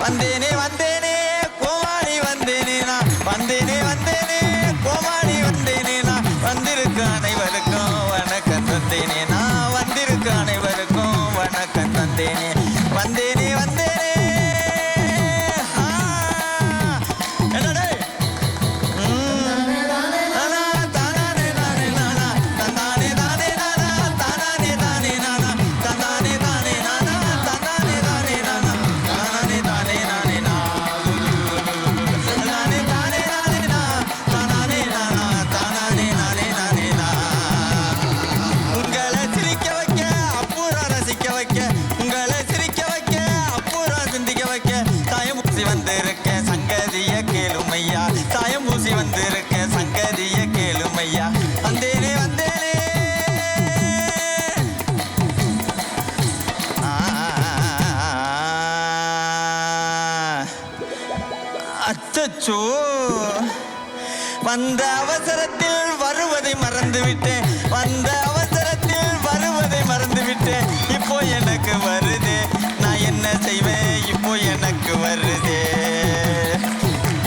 வந்தேனே வந்தேனே கோமாளி வந்தேனே நான் வந்தேனே வந்தேனே கோமாளி வந்தேனே நான் வந்திருக்க அனைவருக்கும் வணக்கம் தந்தேனே நான் வந்திருக்க அனைவருக்கும் வணக்கம் தந்தேனே வந்தேனே வந்தேனே அச்சச்சோ வந்த அவசரத்தில் வருவதை மறந்துவிட்டேன் வந்த அவசரத்தில் வருவதை மறந்துவிட்டேன் இப்போ எனக்கு வருதே நான் என்ன செய்வேன் இப்போ எனக்கு வருதே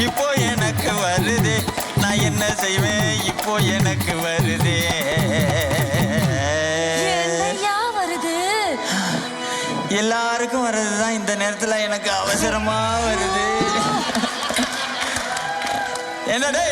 இப்போ எனக்கு வருதே நான் என்ன செய்வேன் இப்போ எனக்கு வருதே எல்லாருக்கும் வர்றதுதான் இந்த நேரத்துல எனக்கு அவசரமா வருது என்னடே